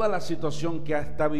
toda la situación que estado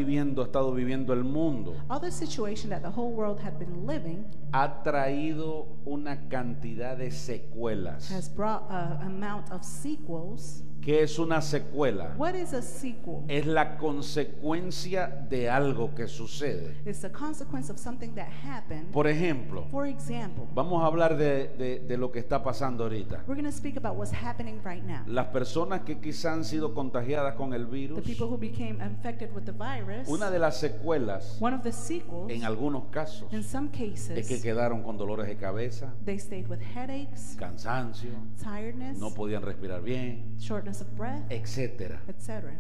viviendo el mundo, all the situation that the whole world had been living ha traído una cantidad de secuelas. has brought an amount of sequels. ¿Qué es una secuela? What is a sequel? Es la consecuencia de algo que sucede. It's a consequence of something that happened. Por ejemplo, For example, vamos a hablar de lo que está pasando ahorita. we're going to speak about what's happening right now. Las personas que quizás han sido contagiadas con el The virus, people who became infected with the virus, una de las secuelas, one of the sequels, en algunos casos, in some es que cases, quedaron con dolores de cabeza, they stayed with headaches, cansancio, tiredness, no podían respirar bien, shortness of breath, etcétera. etc.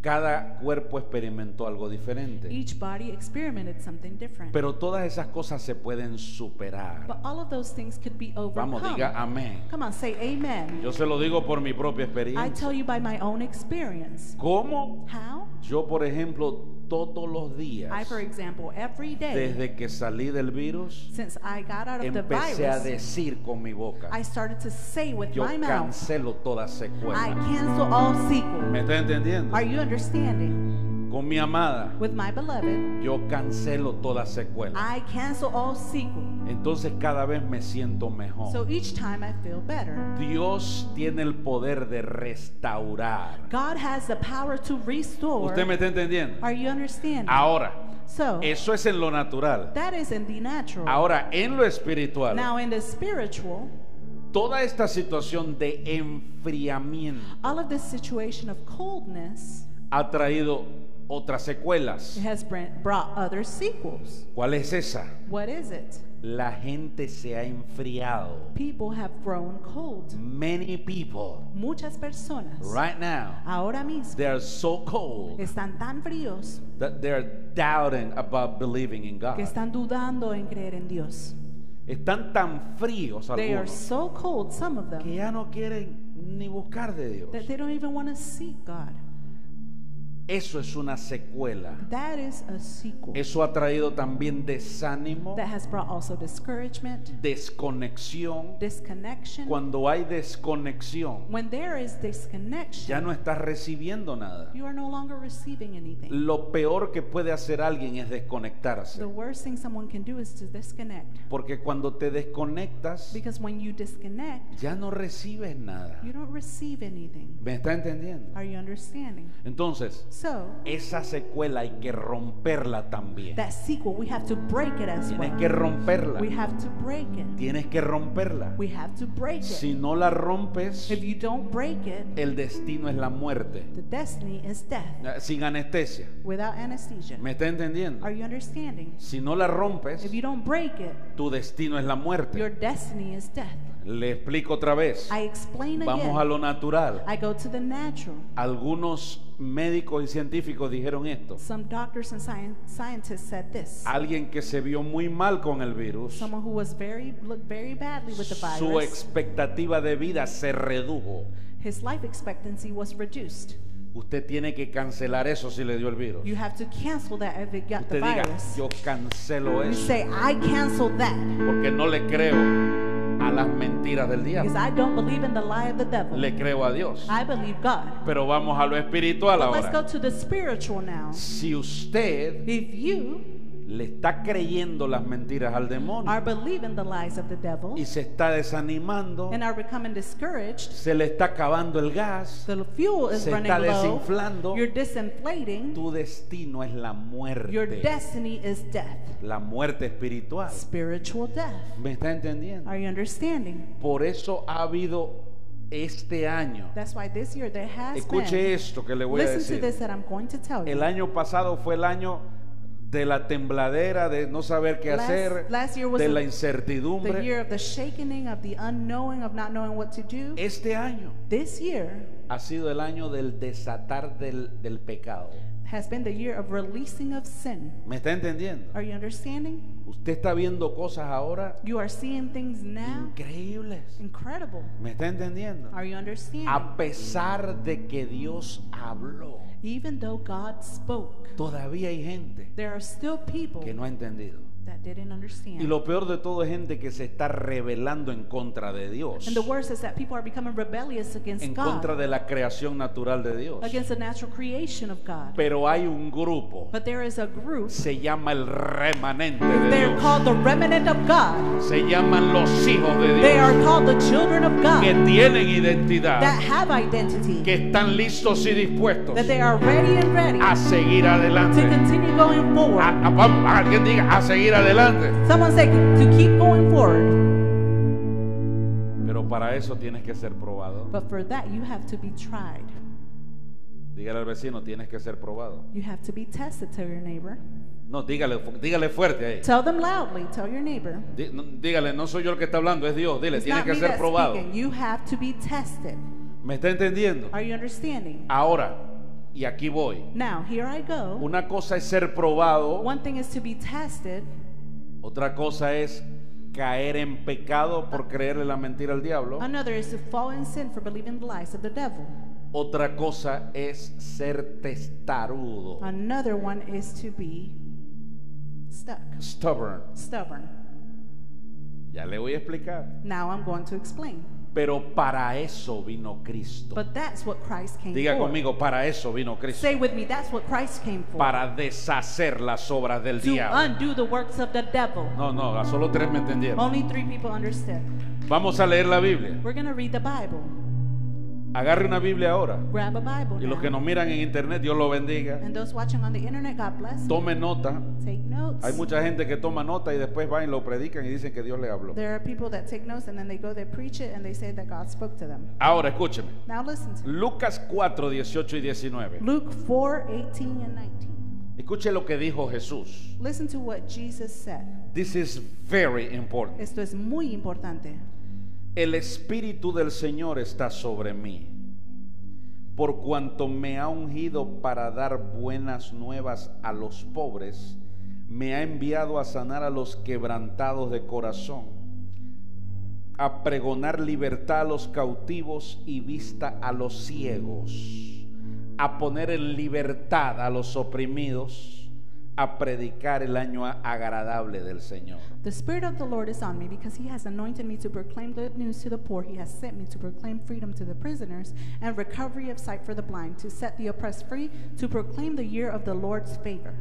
Cada cuerpo experimentó algo diferente. Each body experimented something different. Pero todas esas cosas se pueden superar. But all of those things could be Vamos, diga overcome. amén. Come on, say amen. Yo se lo digo por mi propia I experiencia. tell you by my own experience. ¿Cómo? How? Yo, por ejemplo, todos los días, I, for example, every day desde que salí del virus, since I got out of the empecé a virus, decir con mi boca, I started to say with yo my mouth, cancelo toda I secuela. cancel all sequel. ¿Me está entendiendo? Are you understanding? Con mi amada, With my beloved, yo cancelo toda secuela. I cancel all sequel. Entonces cada vez me siento mejor. So each time I feel better. Dios tiene el poder de restaurar. God has the power to restore. ¿Usted me está entendiendo? Are you understanding? Ahora, So eso es en lo natural. that is in the natural. Ahora, en lo espiritual, Now in the spiritual, toda esta situación de enfriamiento all of this situation of coldness, ha traído otras secuelas. it has brought other sequels. ¿Cuál es esa? What is it? La gente se ha enfriado. People have grown cold. Many people Muchas personas right now, ahora mismo they are so cold están tan fríos that they're doubting about believing in que God. están dudando en creer en Dios. Están tan fríos They are algunos so cold, some of que them, ya no quieren ni buscar de Dios. that they don't even want to seek God. Eso es una secuela. That is a sequel. Eso ha traído también desánimo, That has brought also discouragement, desconexión. disconnection. Cuando hay desconexión, When there is ya disconnection, no estás recibiendo nada. you are no longer receiving anything. Lo peor que puede hacer alguien es desconectarse. The worst thing someone can do is to disconnect. Porque cuando te desconectas, Because when you disconnect, ya no recibes nada. you don't receive anything. ¿Me está entendiendo? Are you understanding? Entonces, So, esa secuela hay que romperla también. that sequel, we have to break it as Tienes well. que romperla. We have to break it. Tienes que romperla. We have to break Si it. no la rompes, If you don't break it, el destino es la muerte. the destiny is death Sin anestesia. without anesthesia. ¿Me está entendiendo? Are you understanding? Si no la rompes, If you don't break it, tu destino es la your muerte. destiny is death. Le explico otra vez. I explain Vamos a again. lo natural. I go to the natural. Algunos médicos y científicos dijeron esto. Some doctors and scientists said this. Alguien que se vio muy mal con el virus, Someone who was looked very badly with the su virus, expectativa de vida se redujo. his life expectancy was reduced. Usted tiene que cancelar eso si le dio el virus. You have to cancel that if it got the Usted diga, virus. yo cancelo You eso say, I cancel that porque no le creo a las mentiras del because diablo. I don't believe in the lie of the devil. Le creo a Dios. I believe God. Pero vamos a lo espiritual But let's go ahora. to the spiritual now. Si usted If you le está creyendo las mentiras al demonio are believing the lies of the devil y se está desanimando, and are becoming discouraged, se le está acabando el gas, the fuel is se running está low, desinflando, you're disinflating, tu destino es la your muerte, destiny is death, la muerte espiritual. spiritual death. ¿Me está entendiendo? Are you understanding? Por eso ha habido este año. That's why this year there has Escuche been. esto que le voy a Listen to decir. this that I'm going to tell you. El año pasado fue el año de la tembladera, de no saber qué hacer, last year was de la the incertidumbre. year of the shaking, of the unknowing, of not knowing what to do. Este año This year ha sido el año del desatar del pecado. has been the year of releasing of sin. ¿Me está entendiendo? Are you understanding? Usted está viendo cosas ahora You are seeing things now increíbles. incredible. ¿Me está entendiendo? Are you understanding? A pesar de que Dios habló, Even though God spoke, todavía hay gente there are still people que no ha entendido. that didn't understand. Y lo peor de todo es gente que se está rebelando en contra de Dios, And the worst is that people are becoming rebellious against en God, contra de la creación natural de Dios. against the natural creation of God. Pero hay un grupo, But there is a group, se llama el remanente de they're Dios. called the remnant of God. Se llaman los hijos de They are Dios, called the children of que God, tienen identidad, that have identity, que están listos y dispuestos that they are ready and ready a seguir to adelante. continue going forward. Alguien diga, a seguir adelante. Someone say to keep going forward. Pero para eso tienes que ser probado. But for that, you have to be tried. Dígale al vecino, tienes que ser probado. You have to be tested. Tell your neighbor. No, dígale fuerte ahí. Tell them loudly. Tell your neighbor. Dígale, no soy yo el que está hablando, es Dios. Dile, It's tienes not que me ser that's probado. speaking. You have to be tested. ¿Me está entendiendo? Are you understanding? Ahora, y aquí voy. Now, here I go. Una cosa es ser probado, One thing is to be tested. otra cosa es caer en pecado por creerle la mentira al diablo. Another is to fall in sin for believing the lies of the devil. Otra cosa es ser testarudo, Another one is to be stuck, stubborn. stubborn. Ya le voy a explicar. Now I'm going to explain. Pero para eso vino Cristo. But that's what Christ came Diga for. conmigo, para eso vino Cristo. Say with me, that's what Christ came for. Para deshacer las obras del To diablo. undo the works of the devil. No, a solo 3 me entendieron. Only 3 people understood. Vamos a leer la Biblia. We're going to read the Bible. Agarre una Biblia ahora. Grab a Bible Y los now. que nos miran en internet, Dios los bendiga. And those watching on the internet, God bless. Tome nota. Take notes. Hay mucha gente que toma nota y después van y lo predican y dicen que Dios le habló. There are people that take notes and then they go, they preach it and they say that God spoke to them. Ahora escúcheme. Now listen to me. Lucas 4, 18 y 19. Luke 4, 18 and 19. Escuche lo que dijo Jesús. Listen to what Jesus said. This is very important. Esto es muy importante. El Espíritu del Señor está sobre mí, por cuanto me ha ungido para dar buenas nuevas a los pobres, me ha enviado a sanar a los quebrantados de corazón, a pregonar libertad a los cautivos y vista a los ciegos, a poner en libertad a los oprimidos, a predicar el año agradable del Señor. The Spirit of the Lord is on me because He has anointed me to proclaim good news to the poor. He has sent me to proclaim freedom to the prisoners and recovery of sight for the blind, to set the oppressed free, to proclaim the year of the Lord's favor.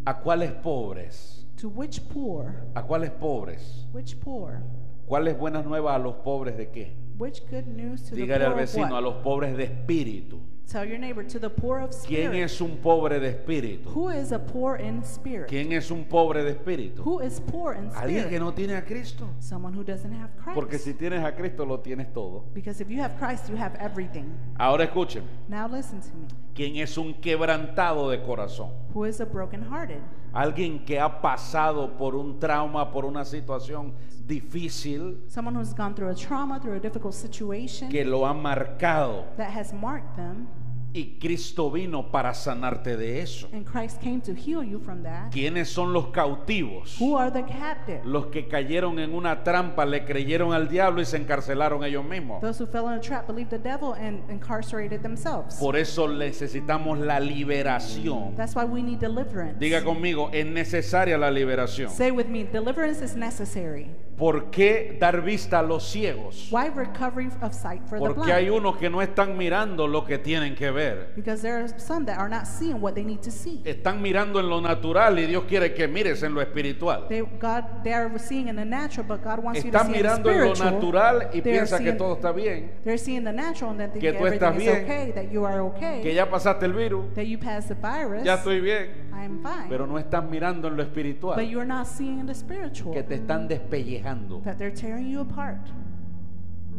¿A cuáles pobres? To which poor? ¿A cuáles pobres? Which poor? ¿Cuáles buenas nuevas a los pobres de qué? Which good news to Dígale the al poor of vecino, a what? los pobres de espíritu. Tell your neighbor, to the poor of ¿Quién spirit. es un pobre de espíritu? Who is a poor in spirit? ¿Quién es un pobre de espíritu? Who is poor in Alguien que spirit? no tiene a Cristo. Someone who doesn't have Porque Christ. si tienes a Cristo lo tienes todo. Because if you have Christ, you have everything. Ahora escúcheme. Now listen to me. ¿Quién es un quebrantado de corazón? Who is a brokenhearted? Alguien que ha pasado por un trauma, por una situación difícil Someone who's gone through a trauma, through a difficult situation que lo ha marcado. that has marked them, Y Cristo vino para sanarte de eso. and Christ came to heal you from that. ¿Quiénes son los cautivos? Who are the captive? Los que cayeron en una trampa, le creyeron al diablo y se encarcelaron ellos mismos. Those who fell in a trap, believed the devil, and incarcerated themselves. Por eso necesitamos la liberación. That's why we need deliverance. Diga conmigo, es necesaria la liberación. Say with me, deliverance is necessary. ¿Por qué dar vista a los ciegos? Why recovery of sight for the Porque hay blind? unos que no están mirando lo que tienen que ver. Because there are some that are not seeing what they need to see. Están mirando en lo natural y Dios quiere que mires en lo espiritual. They are seeing in the natural, but God wants you to Están see in the mirando en lo spiritual. natural y They are piensa que seeing- todo está bien, They're seeing the natural and then think que tú everything estás is bien, okay, that you are okay, que ya pasaste el virus, that you passed the virus. ya estoy bien, I'm fine. pero no estás mirando en lo espiritual, But you're not seeing in the spiritual, que te están despellejando. that they're tearing you apart.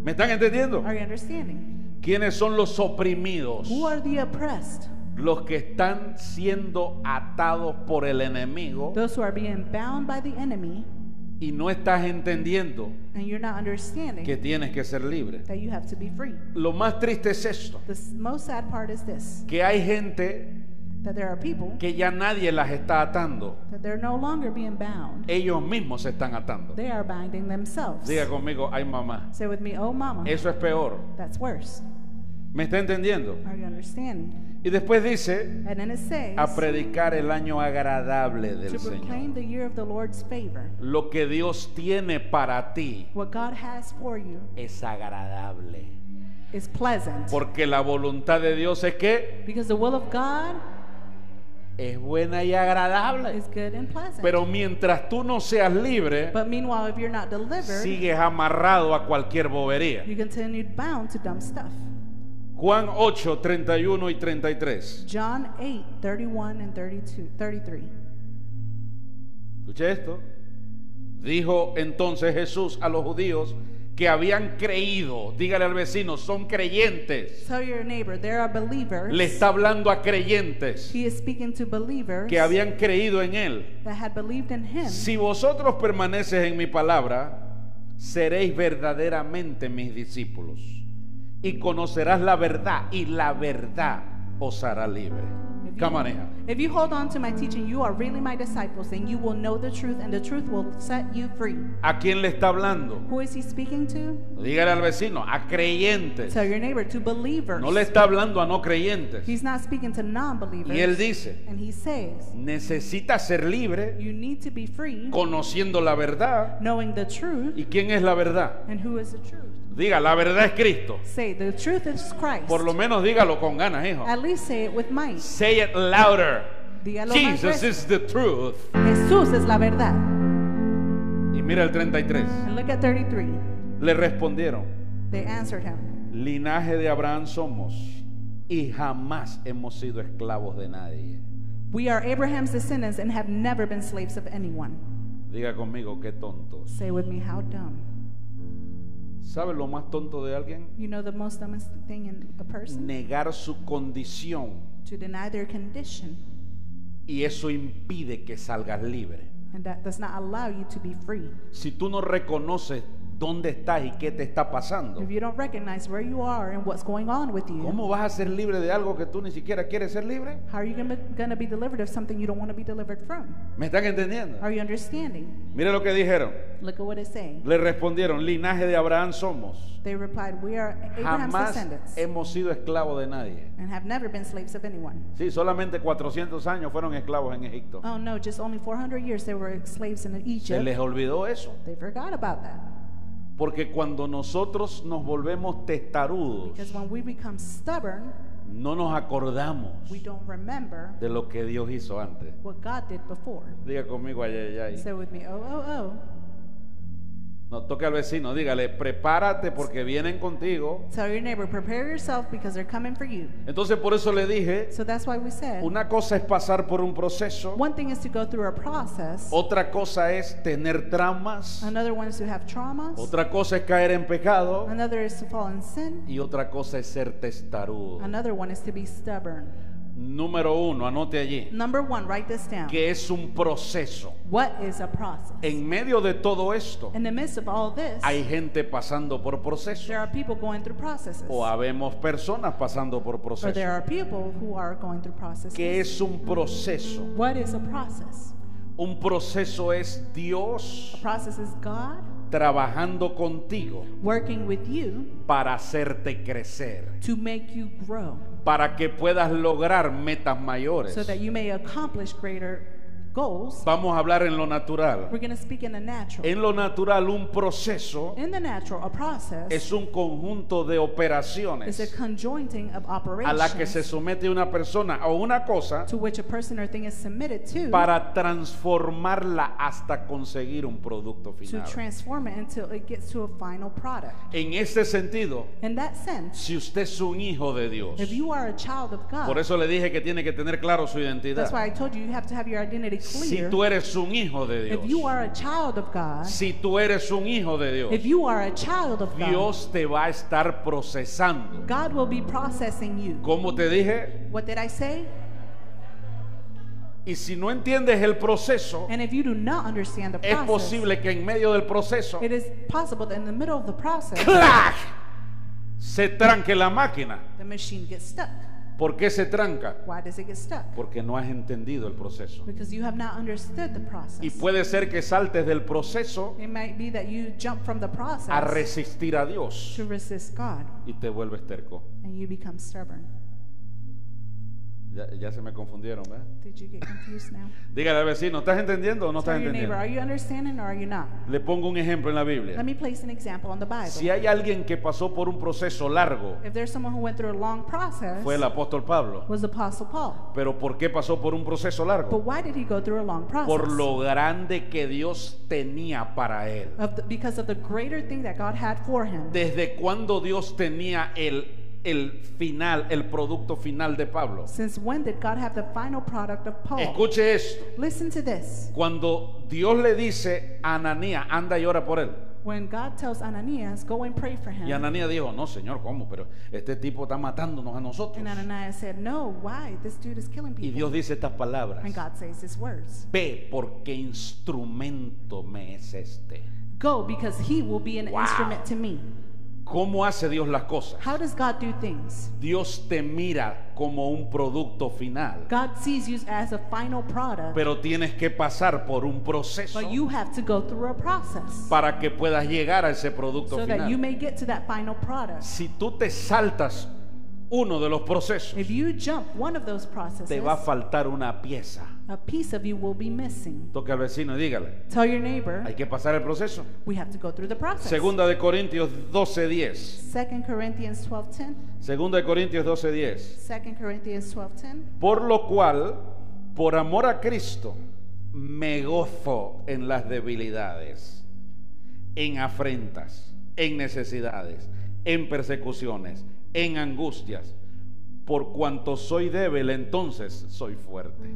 ¿Me están entendiendo? Are you understanding? ¿Quiénes son los oprimidos? Who are the oppressed? Los que están siendo atados por el enemigo Those who are being bound by the enemy, y no estás entendiendo and you're not understanding que tienes que ser libre. that you have to be free. Lo más triste es esto, The most sad part is this, que hay gente that there are people que ya nadie las está atando. that they're no longer being bound. Ellos mismos se están atando. They are binding themselves. Diga conmigo, ay mamá, Say with me, oh mama, eso es peor. that's worse. ¿Me está entendiendo? Are you understanding? Y después dice, And then it says, a predicar el año agradable del to proclaim Señor. the year of the Lord's favor. Lo que Dios tiene para ti What God has for you es agradable. is pleasant. Porque la voluntad de Dios es que Because the will of God es buena y agradable. is good and pleasant. Pero mientras tú no seas libre, But meanwhile, if you're not delivered, sigues amarrado a cualquier bobería. you continue bound to dumb stuff. Juan 8, 31 y 33. John 8, 31 and 33. Escuche esto. Dijo entonces Jesús a los judíos que habían creído. Dígale al vecino, son creyentes. Tell your neighbor, there are believers. Le está hablando a creyentes He is speaking to believers que habían creído en él. that had believed in him. Si vosotros permaneces en mi palabra, seréis verdaderamente mis discípulos y conocerás la verdad y la verdad os hará libre. Come on, hija. If you hold on to my teaching, you are really my disciples, and you will know the truth, and the truth will set you free. ¿A quién le está hablando? Who is he speaking to? Dígale al vecino, a creyentes. Tell your neighbor, to believers. No le está hablando a no creyentes. He's not speaking to non-believers. Y él dice, And he says, necesitas ser libre you need to be free, conociendo la verdad. knowing the truth. ¿Y quién es la verdad? And who is the truth? Diga, la verdad es Cristo. Say, the truth is Christ. Por lo menos dígalo con ganas, hijo. At least say it with might. Say it louder. Dígalo más Jesus recio. is the truth. Jesús es la verdad. Y mira el 33. And look at 33. Le respondieron, They answered him, linaje de Abraham somos y jamás hemos sido esclavos de nadie. we are Abraham's descendants and have never been slaves of anyone. Diga conmigo, qué tontos. Say with me, how dumb. ¿Sabe lo más tonto de alguien? You know the most dumbest thing in a person? Negar su condición, To deny their condition, y eso impide que salgas libre. and that does not allow you to be free. Si tú no reconoces dónde estás y qué te está pasando, If you don't recognize where you are and what's going on with you, ¿cómo vas a ser libre de algo que tú ni siquiera quieres ser libre? how are you going to be delivered of something you don't want to be delivered from? ¿Me están entendiendo? Are you understanding? Mire lo que dijeron. Look at what it's saying. Le respondieron, linaje de Abraham somos. They replied, we are Abraham's Jamás descendants hemos sido esclavos de nadie. and have never been slaves of anyone. Sí, solamente 400 años fueron esclavos en Egipto. Oh no, just only 400 years they were slaves in Se Egypt. les olvidó eso. They forgot about that. Porque cuando nosotros nos volvemos testarudos, Because when we become stubborn, no nos acordamos we don't remember de lo que Dios hizo antes. what God did before. Diga conmigo, ay, ay, ay. Say with me, oh, oh, oh. No, toque al vecino, dígale, prepárate porque vienen contigo. Tell your neighbor, prepare yourself because they're coming for you. Entonces por eso le dije, So that's why we said, una cosa es pasar por un proceso, one thing is to go through a process. otra cosa es tener traumas, Another one is to have traumas. otra cosa es caer en pecado Another is to fall in sin. y otra cosa es ser testarudo. Another one is to be stubborn. Número uno, anote allí, Number one, write this down. que es un proceso. What is a process? En medio de todo esto, In the midst of all this, hay gente pasando por procesos. there are people going through processes. O habemos personas pasando por Or there procesos. are people who are going through processes. ¿Qué es un proceso? What is a process? Un proceso es Dios A process is God trabajando contigo working with you para hacerte crecer, to make you grow para que puedas lograr metas mayores. so that you may accomplish greater goals. Vamos a hablar en lo natural. We're going to speak in the natural. En lo natural, un proceso In the natural, a process es un conjunto de is a operaciones conjointing of a operations la que se somete una persona o una cosa to which a person or thing is submitted to para transformarla hasta conseguir un producto to final. transform it until it gets to a final product. En ese sentido, In that sense, si usted es un hijo de Dios, if you are a child of God, por eso le dije que tiene que tener claro su identidad. that's why I told you have to have your identity Si clear. tú eres un hijo de If you Dios, are a child of God, si tú eres un hijo de Dios, if you are a child of God, Dios te va a estar procesando. God will be processing you. Como te dije, What did I say? y si no entiendes el proceso, And if you do not understand the es process, posible que en medio del proceso, it is possible that in the middle of the process, ¡clac!, se tranque la máquina. the machine gets stuck. ¿Por qué se tranca? Why does it get stuck? Porque no has entendido el proceso. Because you have not understood the process. Y puede ser que saltes del proceso It might be that you jump from the process a resistir a Dios to resist God, y te vuelves terco. and you become stubborn. Ya se me confundieron, ¿verdad? Did you get confused now? Dígale al vecino, ¿estás entendiendo o no estás Tell your neighbor, entendiendo? are you understanding or are you not? Le pongo un ejemplo en la Let Biblia. me place an example on the Bible. Si hay alguien que pasó por un proceso largo, If there's someone who went through a long process, fue el apóstol Pablo. was the Apostle Paul. ¿Pero por qué pasó por un proceso But largo? why did he go through a long process? Por lo grande que Dios tenía para él. Because of the greater thing that God had for him. ¿Desde cuándo Dios tenía el final, el producto final de Pablo? Since when did God have the final product of Paul? Escuche esto. Listen to this. Cuando Dios le dice a Ananías, anda y ora por él. When God tells Ananias, go and pray for him. Y Ananías dijo, no, Señor, ¿cómo? Pero este tipo está matándonos a nosotros. And Ananias said, no, why? This dude is killing Y people. Dios dice estas palabras. And God says his words. Ve, porque instrumento me es este. Go, because he will be an Wow. instrument to me. ¿Cómo hace Dios las cosas? How does God do things? Dios te mira como un producto final, God sees you as a final product, pero tienes que pasar por un proceso but you have to go through a process para que puedas llegar a ese producto so that you final. may get to that final product. Si tú te saltas uno de los procesos, If you jump one of those processes, te va a faltar una pieza. a piece of you will be missing. Toque al vecino y dígale, Tell your neighbor, hay que pasar el proceso. we have to go through the process. Segunda de Corintios 12:10. 2 Corinthians 12:10. Segunda de Corintios 12:10. 2 Corinthians 12:10. Por lo cual, por amor a Cristo, me gozo en las debilidades, en afrentas, en necesidades, en persecuciones, en angustias. Por cuanto soy débil, entonces soy fuerte.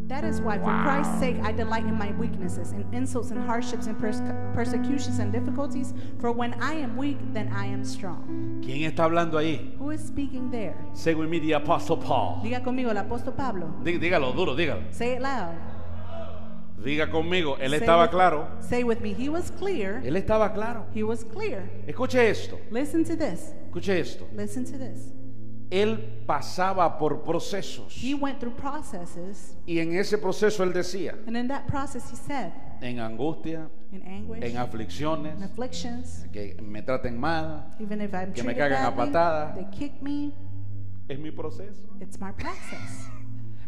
That is why, for Christ's sake, I delight in my weaknesses, in insults and hardships and persecutions and difficulties. For when I am weak, then I am strong. ¿Quién está hablando ahí? Who is speaking there? Say with me, the Apostle Paul. Diga conmigo, el apóstol Pablo. Dígalo duro, dígalo. Say it loud. Diga conmigo, él Say estaba with- claro. Say with me, he was clear. Él estaba claro. He was clear. Escuche esto, Listen to this. escuche esto. Listen to this. Él pasaba por procesos He went through processes, y en ese proceso él decía, and in that process he said, en angustia, in anguish, en aflicciones, in afflictions, que me traten mal, even if I'm que me treated cagan a badly, patadas. they kick me, es mi proceso. it's my process.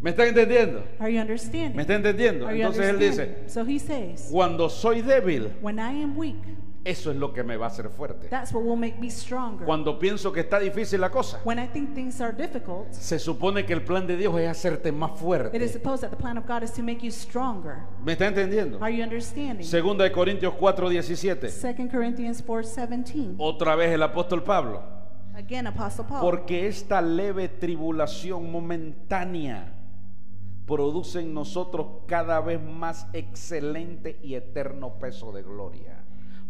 ¿Me está entendiendo? Are you understanding? ¿Me está entendiendo? Are you Entonces él dice, understanding? So he says, cuando soy débil, when I am weak, eso es lo que me va a hacer fuerte. that's what will make me stronger. Cuando pienso que está difícil la cosa, When I think things are difficult, se supone que el plan de Dios es hacerte más it is fuerte. supposed that the plan of God is to make you stronger. ¿Me está entendiendo? Are you understanding? Segunda de Corintios 4:17. 2 Corinthians 4:17. Otra vez el apóstol Pablo. Again, Apostle Paul. Porque esta leve tribulación momentánea produce en nosotros cada vez más excelente y eterno peso de gloria.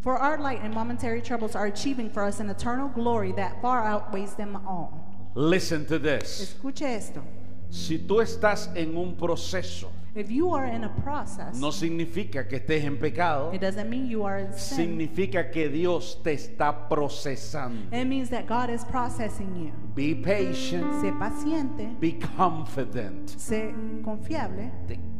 For our light and momentary troubles are achieving for us an eternal glory that far outweighs them all. Listen to this. Escuche esto. Si tú estás en un proceso, If you are in a process, no significa que estés en pecado, it doesn't mean you are in sin. significa que Dios te está procesando. It means that God is processing you. Be patient, Sé paciente, be confident. sé confiable,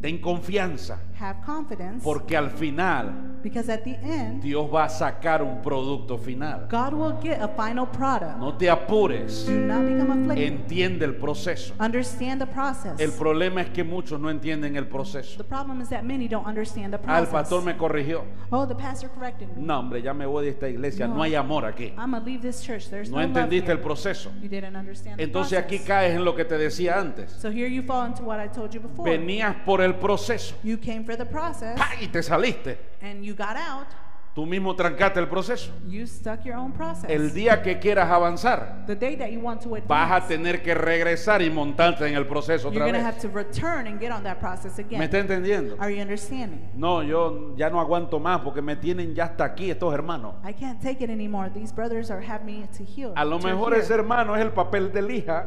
Ten confianza, have confidence, porque al final because at the end, Dios va a sacar un producto final. God will get a final product. No te apures, Do not become afflicted. entiende el proceso. Understand the process. El problema es que muchos no entienden el proceso. The problem is that many don't understand the Ah, el process. pastor me corrigió. Oh, the pastor corrected me. No, hombre, ya me voy de esta iglesia. No hay amor aquí. I'm gonna leave this church. There's No no love entendiste here. el proceso. You didn't understand the Entonces aquí process. caes en lo que te decía antes. So here you fall into what I told you before. Venías por el proceso You came for the process ¡pa! Y te saliste. and you got out. Tú mismo trancaste el proceso. You stuck your own process. El día que quieras avanzar, The day that you want to vas a advance, tener que regresar y montarte en el proceso you're otra going to have vez. to return and get on that process ¿Me again. está entendiendo? Are you understanding? No, yo ya no aguanto más porque me tienen ya hasta aquí estos hermanos. I can't take it anymore. These brothers are having me to heal. A lo to mejor hear. ese hermano es el papel de lija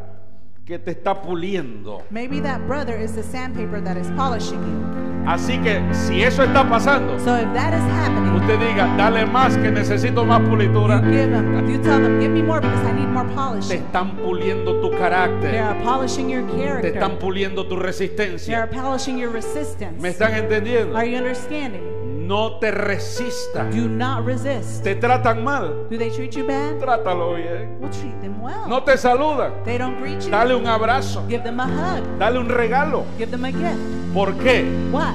que te está puliendo. Maybe that brother is the sandpaper that is polishing you. Así que si eso está pasando, So if that is happening, usted diga, dale más que necesito más pulitura. you tell them, give me more because I need more Te polishing. están puliendo tu They carácter. are polishing your Te character. están puliendo tu They are resistencia. polishing your resistance. ¿Me están entendiendo? Are you understanding? No te resistas. Do not resist. Te tratan mal. Do they treat you bad? Trátalo bien. Well, treat them well. No te saludan. They don't greet you. Dale un abrazo. Give them a hug. Dale un regalo. Give them a gift. ¿Por qué? Why?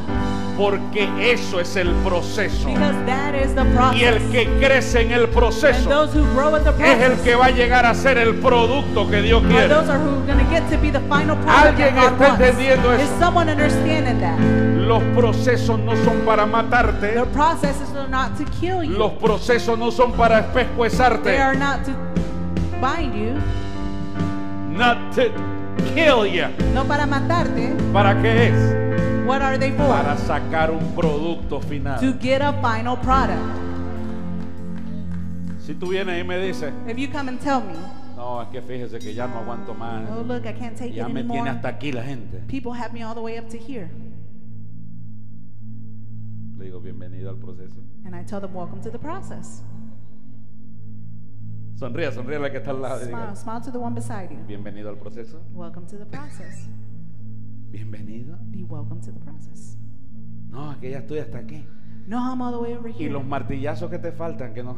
Porque eso es el proceso. Because that is the Y el process. que crece en el And proceso those who grow in the es el process que va a llegar a ser el producto que Dios are quiere. those are who are going to get to be the final product ¿Alguien that God está wants. entendiendo Is eso? someone understanding that? Los procesos no son para matarte. The processes are not to kill you. Los procesos no son para They pescuezarte. are not to bind you. Not to kill you. No para matarte. ¿Para qué es? What are they for? Para sacar un producto final. To get a final product. Si tú vienes y me dices, If you come and tell me, no, es que fíjese que ya no aguanto más. oh look, I can't take Ya it me tiene anymore. hasta aquí la gente. People have me all the way up to here. Le digo, bienvenido al proceso. And I tell them, welcome to the process. Sonríe, sonríe a la que está al lado. y diga, Smile, smile to the one beside you. bienvenido al proceso. Welcome to the process. Bienvenido. Be welcome to the process. No, es que ya estoy hasta aquí. No, I'm all the way over Y here. los martillazos que te faltan, que no.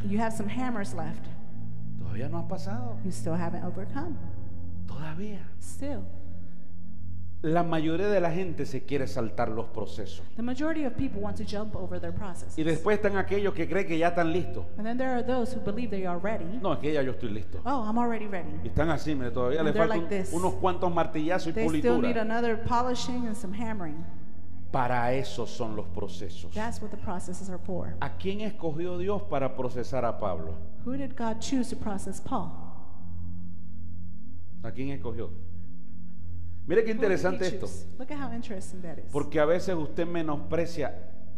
You have some hammers left. Todavía no has pasado. You still haven't overcome. Todavía. Still. La mayoría de la gente se quiere saltar los procesos. The majority of people want to jump over their process. Y después están aquellos que creen que ya están listos. And then there are those who believe they are ready. No, es que ya yo estoy listo. Oh, I'm already ready. Y están así, mire, todavía And les they're faltan like this. unos cuantos martillazos y They still need pulitura. another polishing and some hammering. Para eso son los procesos. That's what the processes are for. ¿A quién escogió Dios para procesar a Pablo? Who did God choose to process Paul? ¿A quién escogió? Mire qué Who did he interesante esto. choose? Look at how interesting that is. Porque a veces usted menosprecia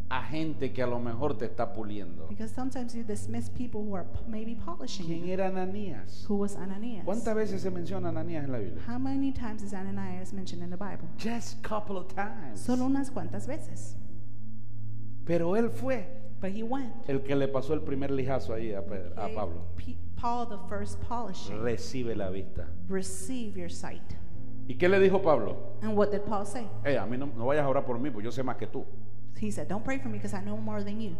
a gente que a lo mejor te está puliendo. Because sometimes you dismiss people who are maybe polishing ¿Quién you. era Ananías? Who was Ananias? ¿Cuántas veces se menciona Ananías en la Biblia? How many times is Ananias mentioned in the Bible? Just a couple of times. Solo unas cuantas veces. Pero él fue But he went. el que le pasó el primer lijazo ahí a Gave Pablo. Paul the first polishing. Recibe la vista. Receive your sight. ¿Y qué le dijo Pablo? And what did Paul say? A mí no vayas a orar por mí, porque yo sé más que tú. He said, don't pray for me because I know more than you.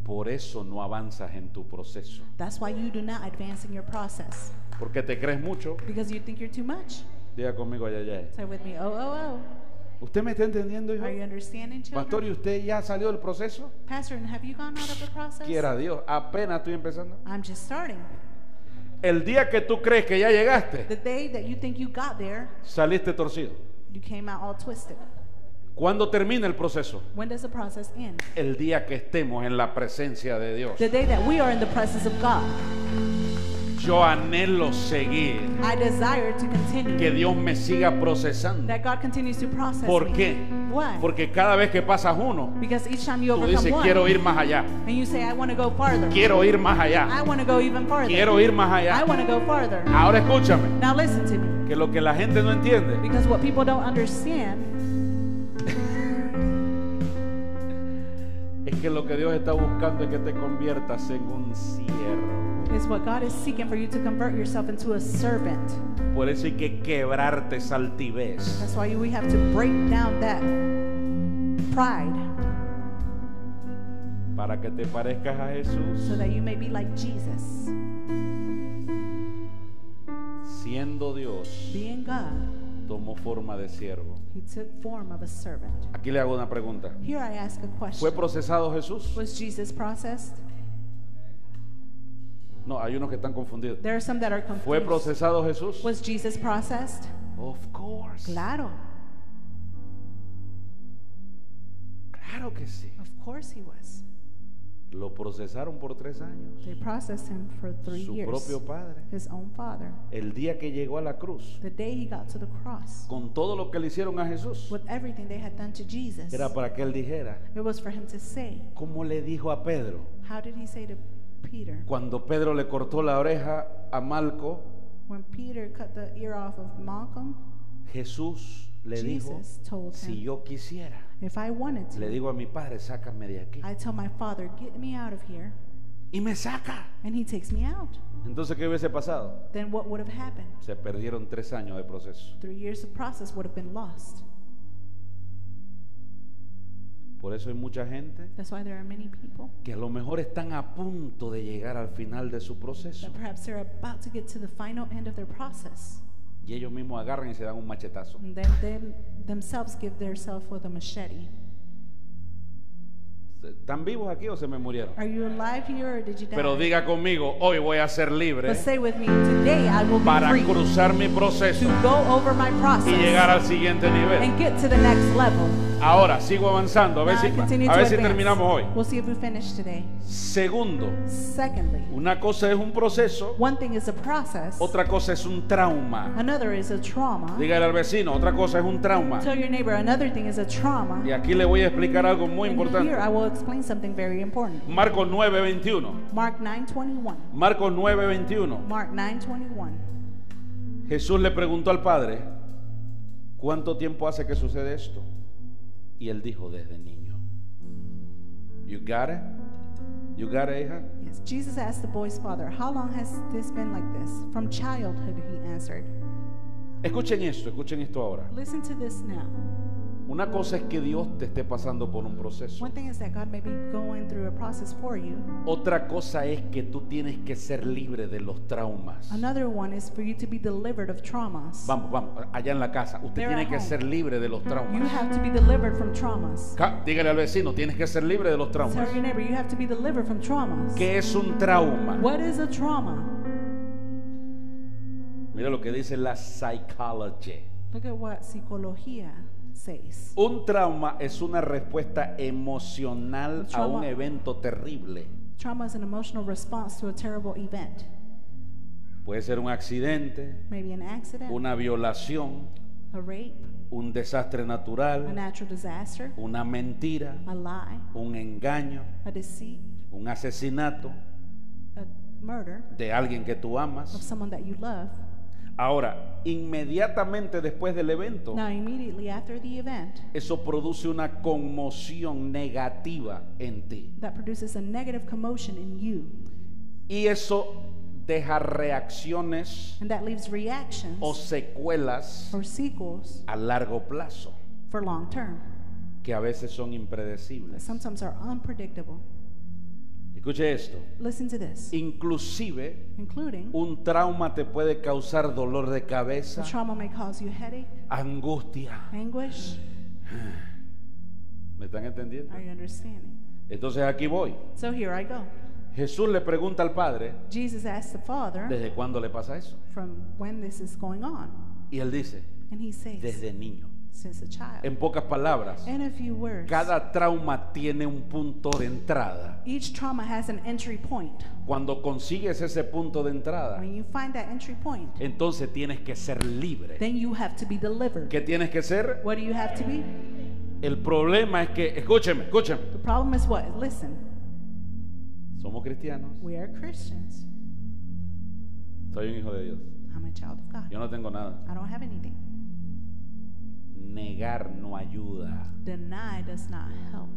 Por eso no avanzas en tu proceso. That's why you do not advance in your process. Porque te crees mucho. Because you think you're too much. Diga conmigo, ay. Say with me, oh. ¿Usted me está entendiendo, hijo? Are you understanding, children? Pastor, ¿y usted ya salió del proceso? Pastor, have you gone out of the process? Quiera Dios, apenas estoy empezando. I'm just starting. El día que tú crees que ya llegaste, The day that you think you got there, saliste torcido. you came out all twisted. ¿Cuándo termina el proceso? When does the process end? El día que estemos en la presencia de Dios. The day that we are in the presence of God. Yo anhelo seguir, I desire to continue. que Dios me siga procesando. That God continues to process ¿Por me. qué? Why? Porque cada vez que pasas uno, Because each time you tú overcome dices, one, quiero ir más allá, and you say, I want to go farther. quiero ir más allá, I want to go even farther. quiero ir más I allá. want to go farther. Ahora escúchame, Now listen to me. que lo que la gente no entiende Because what people don't understand es que lo que Dios está buscando es que te conviertas en un siervo. is what God is seeking for you to convert yourself into a servant. Por eso hay que quebrarte esa altivez. That's why we have to break down that pride Para que te parezcas a Jesús, so that you may be like Jesus. siendo Dios, Being God, tomó forma de siervo. he took form of a servant. Aquí le hago una pregunta. Here I ask a ¿Fue question. procesado Jesús? Was Jesus processed? No, hay unos que están confundidos. There are some that are ¿Fue confused. procesado Jesús? Was Jesus processed? Of course. Claro. Claro que sí. Of course he was. Lo procesaron por 3 años. They processed him for 3 Su years. propio padre. His own father. El día que llegó a la cruz, The day he got to the cross, con todo lo que le hicieron a Jesús, with everything they had done to Jesus, era para que él dijera, it was for him to say, como le dijo a Pedro, how did he say to Peter? cuando Pedro le cortó la oreja a Malco, When Peter cut the ear off of Malcolm, Jesús le dijo, Jesus told si him, yo quisiera, if I wanted le to, digo a mi padre, sácame de aquí. I tell my Father, get me out of here, Y me saca. and he takes me out. Entonces, ¿qué hubiese pasado? Then what would have happened? Se perdieron 3 años de proceso. 3 years of process would have been lost. Por eso hay mucha gente That's why there are many people que a lo mejor están a punto de llegar al final de su proceso. that perhaps they're about to get to the final end of their process, Y ellos mismos agarran y se dan un machetazo. and then they themselves give themselves with a machete. ¿Están vivos aquí o se me murieron? Are you alive here or did you die? Pero diga conmigo, hoy voy a ser libre But say with me, today I will be para free cruzar mi to proceso go over my y process llegar al siguiente nivel. and get to the next level. Ahora sigo avanzando, a ver Now si, I continue a to ver si advance. terminamos hoy. We'll see if we finish today. Segundo, Secondly, una cosa es un proceso, one thing is a process, otra cosa es un trauma. another is a trauma. Dígale al vecino, otra cosa es un trauma. Tell your neighbor, another thing is a trauma. Y aquí le voy a explicar algo muy And importante. here I will explain something very important. Marcos 9:21. Mark 9:21. Marcos 9:21. Mark 9:21. Jesús le preguntó al Padre, ¿cuánto tiempo hace que sucede esto? Y él dijo, desde niño. You got it? You got it, hija? Yes, Jesus asked the boy's father, how long has this been like this? From childhood, he answered. Escuchen esto ahora. Listen to this now. Una cosa es que Dios te esté pasando por un proceso. One thing is that God may be going through a process for you. Otra cosa es que tú tienes que ser libre de los traumas. Another one is for you to be delivered of traumas. Vamos, allá en la casa. Usted There tiene at que home. ser libre de los You traumas. have to be delivered from traumas. Dígale al vecino, tienes que ser libre de los Tell traumas. your neighbor, you have to be delivered from traumas. ¿Qué es un trauma? What is a trauma? Mira lo que dice la psychology. Look at what psicología says. Un trauma es una respuesta emocional a Trauma. un evento terrible. Trauma is an emotional response to a terrible event. Puede ser un accidente, Maybe an accident, una violación, a rape, un desastre a natural, natural disaster, una mentira, a lie, un engaño, a deceit, un asesinato a murder de alguien que tú of amas. someone that you love. Ahora, inmediatamente después del evento, Now, immediately after the event, eso produce una conmoción negativa en ti. that produces a negative commotion in you, Y eso deja reacciones and that leaves reactions o secuelas or sequels a largo plazo for long term que a veces son that impredecibles. sometimes are unpredictable. Escuche esto. Listen to this, Inclusive, including un trauma te puede causar dolor de cabeza, the trauma may cause you headache, angustia. anguish. ¿Me están entendiendo? Are you understanding? Entonces aquí voy. So here I go. Jesús le pregunta al Padre, Jesus asked the Father ¿desde cuándo le pasa eso? from when this is going on, Y él dice, and he says, desde niño. since a child. En pocas palabras, In a few words, cada trauma tiene un punto de entrada. each trauma has an entry point. Cuando consigues ese punto de entrada, When you find that entry point, entonces tienes que ser libre. then you have to be delivered. ¿Qué tienes que ser? What do you have to be? El problema es que, escúcheme, The problem is what? Listen, somos cristianos, we are Christians. soy un hijo de Dios. I'm a child of God. Yo no tengo nada. I don't have anything. Negar no ayuda. Deny does not help.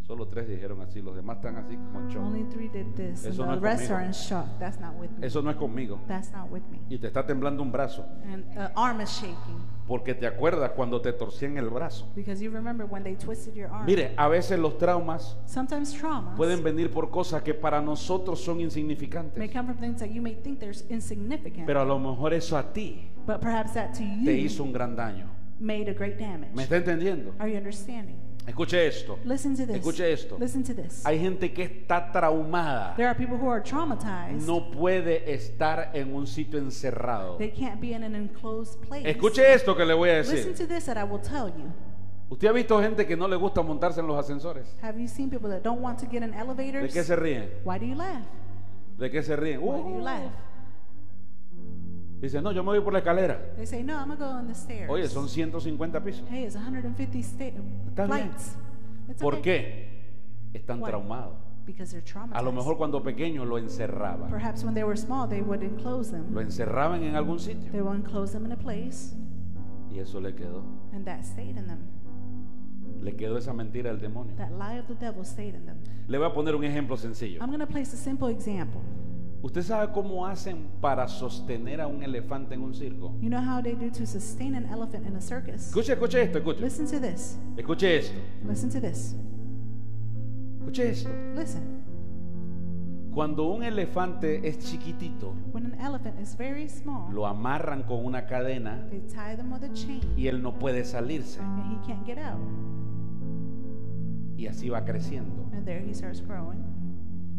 Solo 3 dijeron así, los demás están así como en shock. Only 3 did this, Eso and no the es rest conmigo. are in shock. That's not with me. Eso no es conmigo. That's not with me. Y te está temblando un brazo, And arm is shaking porque te acuerdas cuando te torcían el brazo. because you remember when they twisted your arm. Mire, a veces los traumas Sometimes traumas pueden venir por cosas que para nosotros son insignificantes, may come from things that you may think they're insignificant, pero a lo mejor eso a ti but perhaps that to you te hizo un gran daño. made a great damage. ¿Me está entendiendo? Are you understanding? Escuche esto. Listen to this. Escuche esto. Listen to this. Hay gente que está traumada. There are people who are traumatized. No puede estar en un sitio encerrado. They can't be in an enclosed place. Escuche esto que le voy a Listen decir. to this that I will tell you. ¿Usted ha visto gente que no le gusta montarse en los ascensores? Have you seen people that don't want to get in ¿De elevators? qué se ríen? Why do you laugh? ¿De qué se ríen? Why do you laugh? Dice, no, yo me voy por la escalera. They say, no, I'm going to go on the stairs. Oye, son 150 pisos. Hey, it's 150 Está bien. flights. It's ¿Por okay. qué? Están Why? traumados. because they're A lo mejor traumatized. cuando pequeño lo encerraban. Perhaps when they were small, they would enclose Lo them. encerraban en algún sitio. They would enclose them in a place, Y eso le quedó. and that stayed in them. Le quedó esa mentira del demonio. That lie of the devil stayed in them. Le voy a poner un ejemplo sencillo. I'm going to place a simple example. ¿Usted sabe cómo hacen para sostener a un elefante en un circo? You know how they do to sustain an elephant in a circus? Escuche, escuche esto, escuche. Listen to this. Escuche esto. Listen to this. Escuche esto. Listen. Cuando un elefante es chiquitito, When an elephant is very small, lo amarran con una cadena they tie them with a chain, y él no puede salirse. and he can't get out. Y así va creciendo. And there he starts growing.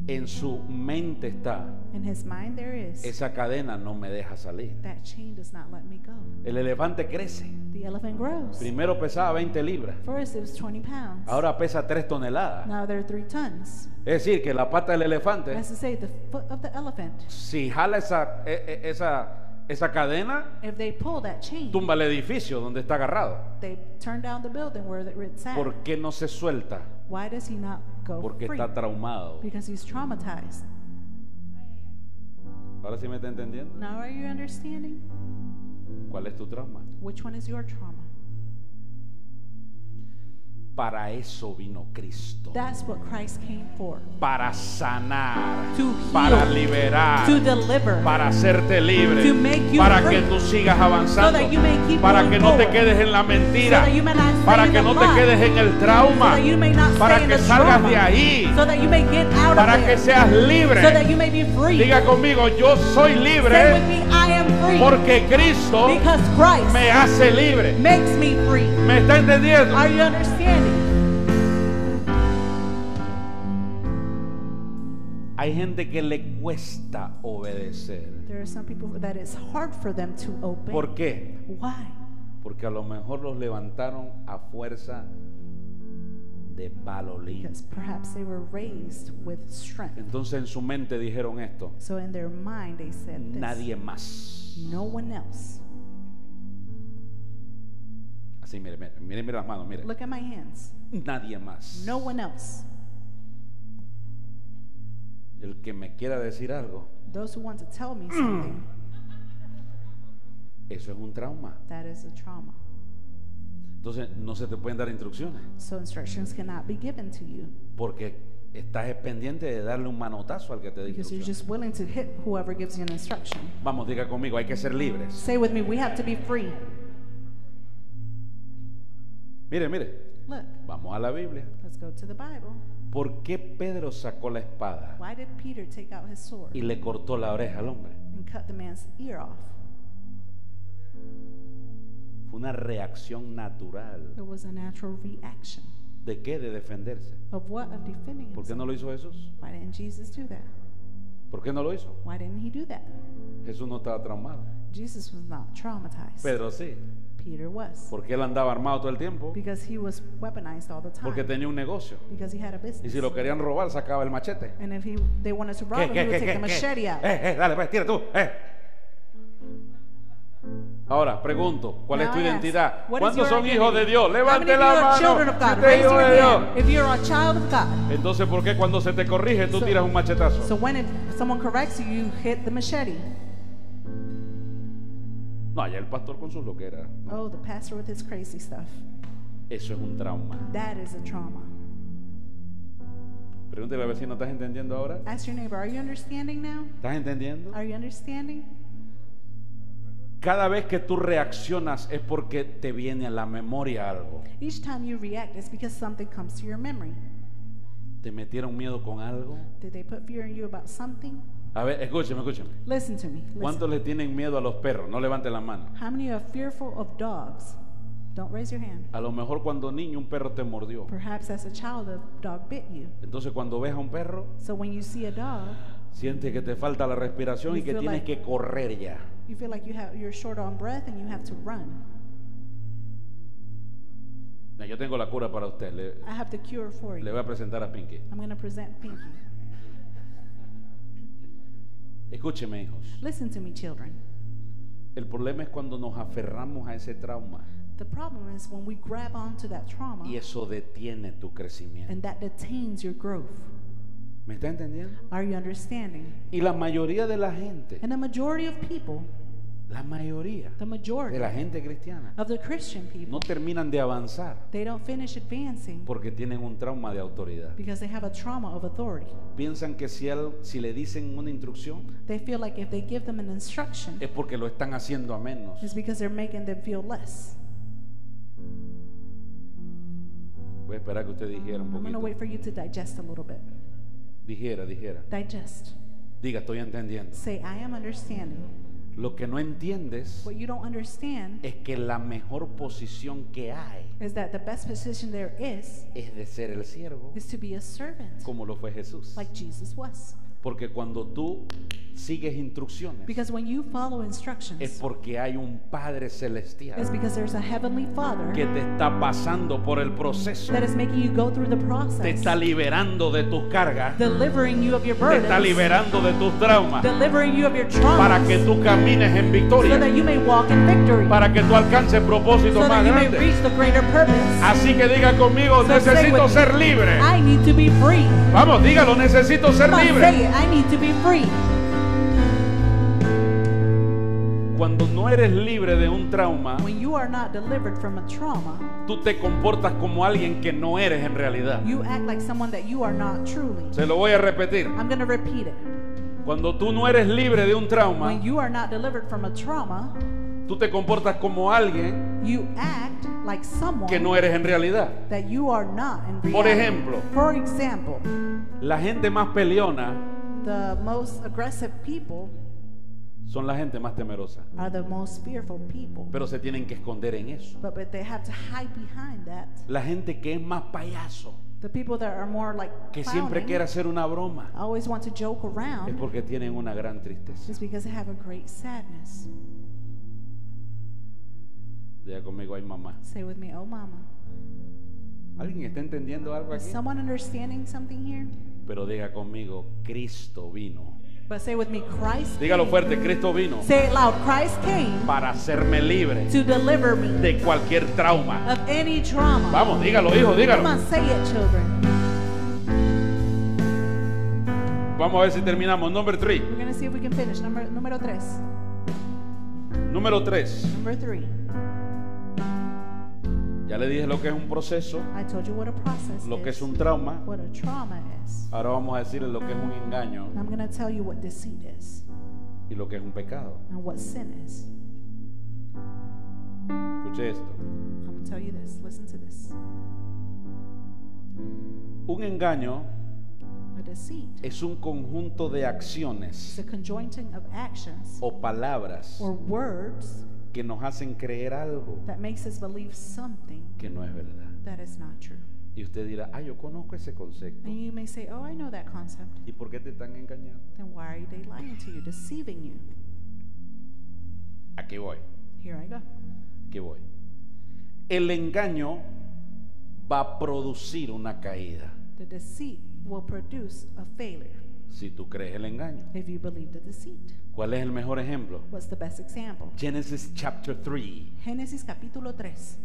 En su mente está, In his mind there is, esa cadena no me deja salir. that chain does not let me go. El elefante crece. The elephant grows. Primero pesaba 20 libras, First it was 20 pounds. ahora pesa 3 toneladas. Now they're 3 tons. Es decir, que la pata del elefante, That's to say, the foot of the elephant, si jala esa cadena, if they pull that chain, tumba el edificio donde está agarrado. they turn down the building where it's at. ¿Por qué no se suelta? Why does he not go Porque free? está traumado. Because he's traumatized. ¿Ahora sí me está entendiendo? Now are you understanding? ¿Cuál es tu trauma? Which one is your trauma? Para eso vino Cristo. That's what Christ came for. Para sanar, To heal, para liberar, to deliver, para hacerte libre, to make you para free, que tú sigas avanzando, so that you may keep para going que no te forward, quedes en la mentira, so that you may not stay para in que the no te lie, quedes en el trauma, so that you may not para stay in que the salgas trauma, de ahí, so that you may get out para of que there, seas libre. so that you may be free. Diga conmigo, yo soy Say with libre me, I am free, porque Cristo because Christ me hace libre. makes me free. ¿Me está entendiendo? Are you understanding? Hay gente que le cuesta obedecer. There are some people that it's hard for them to obey. ¿Por qué? Why? Porque a lo mejor los levantaron a fuerza de palo limpio. Because perhaps they were raised with strength. Entonces en su mente dijeron esto: So in their mind they said this. nadie más. No one else. Así, mire, mire, mire, mire las manos, mire. Look at my hands. Nadie más. No one else. El que me quiera decir algo, Those who want to tell me something, eso es un trauma. that is a trauma. Entonces no se te pueden dar instrucciones So instructions cannot be given to you porque estás pendiente de darle un manotazo al que te dé because you're instrucciones. just willing to hit whoever gives you an instruction. Vamos, diga conmigo, hay que ser libres. Say with me, we have to be free. Mire, mire, Look, vamos a la Biblia. let's go to the Bible. ¿Por qué Pedro sacó la espada Why did Peter take out his sword y le cortó la oreja al hombre? and cut the man's ear off? Fue una reacción natural. It was a natural reaction. ¿De qué? De defenderse. Of what? Of defending ¿Por qué himself. no lo hizo Jesús? Why didn't Jesus do that? ¿Por qué no lo hizo? Why didn't he do that? Jesús no estaba traumado. Jesus was not traumatized. Pedro sí. Peter was. Porque él andaba armado todo el tiempo. Because he was weaponized all the time. Porque tenía un negocio. Because he had a Y business. si lo querían robar, sacaba el machete. And if they wanted to rob him, he would take the machete out. Dale, pues, tira tú. Ahora, pregunto, ¿cuál es Now tu I ask, identidad? what is ¿Cuántos your son identity? hijos de Dios? How many Levante of la you are mano. children of Si God? usted es Raise hijo your de Dios. hand if you're a child of God. Entonces, ¿por qué cuando se te corrige tú tiras un machetazo? So when someone corrects you, you hit the machete. No, allá el pastor con sus loqueras. Oh, the pastor with his crazy stuff. Eso es un trauma. That is a trauma. Pregúntale al vecino, ¿estás entendiendo ahora? Ask your neighbor, are you understanding now? ¿Estás entendiendo? Are you understanding? Cada vez que tú reaccionas es porque te viene a la memoria algo. Each time you react, it's because something comes to your memory. ¿Te metieron miedo con algo? Did they put fear in you about something? A ver, escúcheme, escúcheme. Listen to me. ¿Cuántos Listen. le tienen miedo a los perros? No levante la mano. How many are fearful of dogs? Don't raise your hand. A lo mejor cuando niño un perro te mordió. Perhaps as a child, a dog bit you. Entonces cuando ves a un perro, So when you see a dog, sientes que te falta la respiración y You que feel tienes like- que correr ya. you feel like you're short on breath and you have to run. No, yo tengo la cura para usted. I have the cure for Le you. voy a presentar a Pinky. I'm going to present Pinky. Escúcheme, hijos. Listen to me, children. El problema es cuando nos aferramos a ese trauma The problem is when we grab onto that trauma y eso detiene tu crecimiento. and that detains your growth. ¿Me está entendiendo? Are you understanding? Y la mayoría de la gente, And the majority of people, la mayoría the majority de la gente cristiana, of the Christian no people, terminan de avanzar they don't finish advancing porque tienen un trauma de autoridad. because they have a trauma of authority. Piensan que si le dicen una instrucción They feel like if they give them an instruction, es porque lo están haciendo a menos. it's because they're making them feel less. Voy a esperar que usted dijera un I'm going to poquito. wait for you to digest a little bit. Dijera. Digest. Diga, estoy entendiendo. Say, I am understanding. Lo que no entiendes What you don't understand es que la mejor posición que hay is that the best position there is es de ser el siervo, to be a servant, como lo fue Jesús. like Jesus was. Porque cuando tú sigues instrucciones, Because when you follow es instructions, porque hay un Padre celestial it's because there's a heavenly Father que te está pasando por el proceso, that is making you go through the te process, está liberando de tus cargas, delivering you of your te está burdens, liberando de tus traumas, delivering you of your para que traumas, tú camines en so victoria, that you may walk in victory, para que tú alcances propósitos so más that you may grandes. reach the greater purpose. Así que diga conmigo, So say necesito with ser me, libre. I need to be free. Vamos, dígalo, necesito ser Come on, say libre. it. I need to be free. Cuando no eres libre de un trauma, When you are not delivered from a trauma, tú te comportas como alguien que no eres en realidad. you act like someone that you are not truly. Se lo voy a repetir. I'm going to repeat it. Cuando tú no eres libre de un trauma, When you are not delivered from a trauma, tú te comportas como alguien you act like someone que no eres en realidad. that you are not in reality. Por ejemplo, For example, la gente más peleona the most aggressive people son la gente más temerosa, are the most fearful people. pero se tienen que esconder en eso. But they have to hide behind that. La gente que es más payaso, The people that are more like que siempre clowning, quiere hacer una broma, always want to joke es around, porque tienen una gran tristeza. is because they have a great sadness. Diga conmigo, ay mamá. Say with me, oh mama. ¿Alguien está entendiendo algo Is aquí? someone understanding something here? Pero diga conmigo, Cristo vino. But say with me, Christ Dígalo came. fuerte, Cristo vino Say it loud. Christ came para hacerme libre to deliver me de cualquier trauma. of any trauma. Vamos, dígalo, hijo, Come dígalo. on, say it, children. Vamos a ver si terminamos. Number 3. We're going to see if we can finish. Número 3. Número 3. Number 3. Ya le dije lo que es un proceso, I told you what a process lo que is, es un trauma. what a trauma is. Ahora vamos a decirle lo que es un engaño And I'm going to tell you what deceit is y lo que es un pecado. and what sin is. Escuche esto. I'm going to tell you this. Listen to this. Un engaño A deceit es un conjunto de is acciones a conjoining of actions o palabras or words que nos hacen creer algo that makes us believe something que no es verdad. that is not true. Y usted dirá, yo conozco ese concepto. And you may say, oh, I know that concept. ¿Y por qué te están engañando? Then why are they lying to you, deceiving you? Aquí voy, Here I go. aquí voy. El engaño va a producir una caída The deceit will produce a failure si tú crees el engaño. if you believe the deceit. ¿Cuál es el mejor ejemplo? What's the best example? Genesis chapter 3. Génesis capítulo 3.